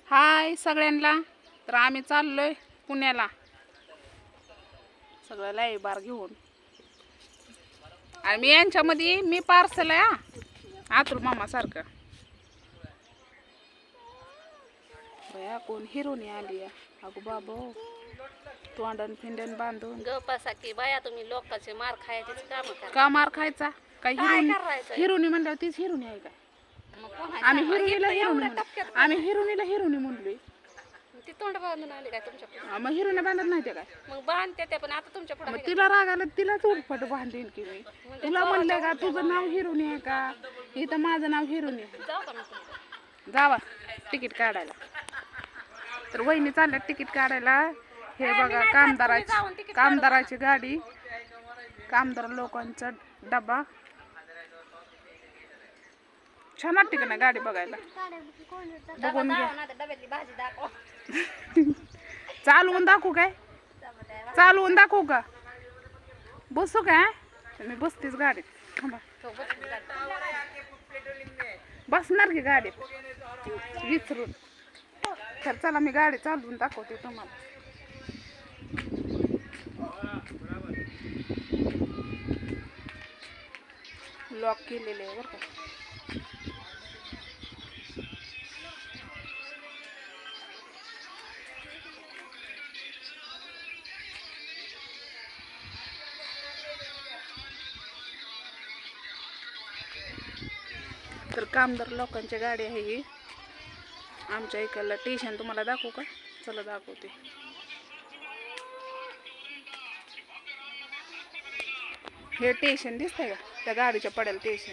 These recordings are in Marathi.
हाय सगळ्यांना. तर आम्ही चाललोय पुण्याला सगळं लाई बार घेऊन. आणि मी यांच्यामध्ये मी पार्सल आहे आतुर मामा सारखं. बया कोण हिरोनी आली अगो बाबो तोंडन फिंडन बांधून. गपासा की बाया तुम्ही लोकांचे मार खायचेच काम करा. का मार खायचा काय हिरोनी म्हणल्यावर तीच हिरोनी आहे का? आम्ही हिरोनीला हिरोनी म्हणलोय. ती तोंड बांधून आली काय तुमच्या पुढे? मग हिरोने बांधत नाही ते काय? मग बांधते ते पण आता तुमच्या पुढे. मग तिला राग आला तिलाच उठपट बांधीन की मी. तुला म्हणलं का तुझं नाव हिरोनी आहे का? इथं माझं नाव हिरोनी आहे. जाऊ का मी? जावा तिकीट काढायला. तर वहिनी चालल्यात तिकीट काढायला. हे बघा कामदाराची गाडी, कामदार लोकांचा डबा. छान वाटते का नाही गाडी बघायला? बघून घ्या. चालवून दाखवू काय? चालवून दाखवू का? बसू काय? मी बसतेच गाडीत. थांबा बसणार की गाडीत विसरून. तर चला मी गाडी चालवून दाखवते तुम्हाला. लॉक केलेले आहे बरं का. तर कामदार लोकांची गाडी आहे ही. आमच्या इकडलं स्टेशन तुम्हाला दाखवू का? चला दाखवते. हे स्टेशन दिसतंय का? त्या गाडीच्या पडेल स्टेशन.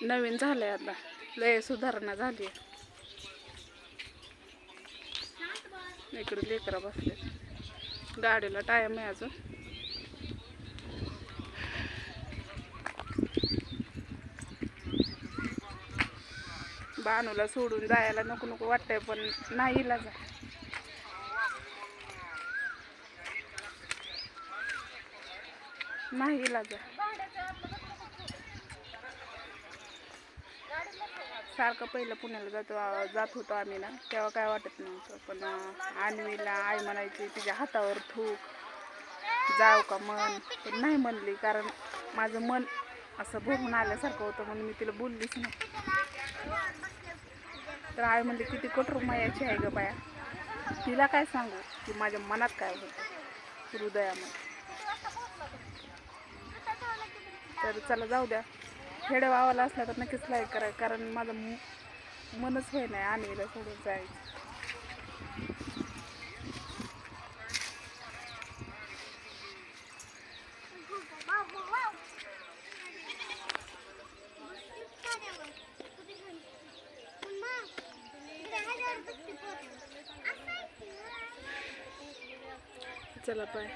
नवीन झालंय आता, लय सुधारणा झाली. इकडे लेकरं बसले. गाडीला टाइम आहे अजून. बानूला सोडून जायला नको नको वाटतंय पण नाही इलाज. नाही इलाज. सारखं पहिलं पुण्याला जात होतो आम्ही ना, तेव्हा काय वाटत नव्हतं. पण आणवीला आई म्हणायची तिच्या हातावर थूक जाऊ का मन, पण नाही म्हणली. कारण माझं मन असं भरून आल्यासारखं होतं म्हणून मी तिला बोललीच नाही. तर आई म्हणली किती कठोर मायाची आहे ग बाया. तिला काय सांगू की माझ्या मनात काय होतं हृदयामध्ये. तर चला जाऊ द्या. खेडेगावाला असला तर नक्कीच लाईक करा. कारण माझं मनच होय नाही आणवीला सोडून जायचं. चला बाय.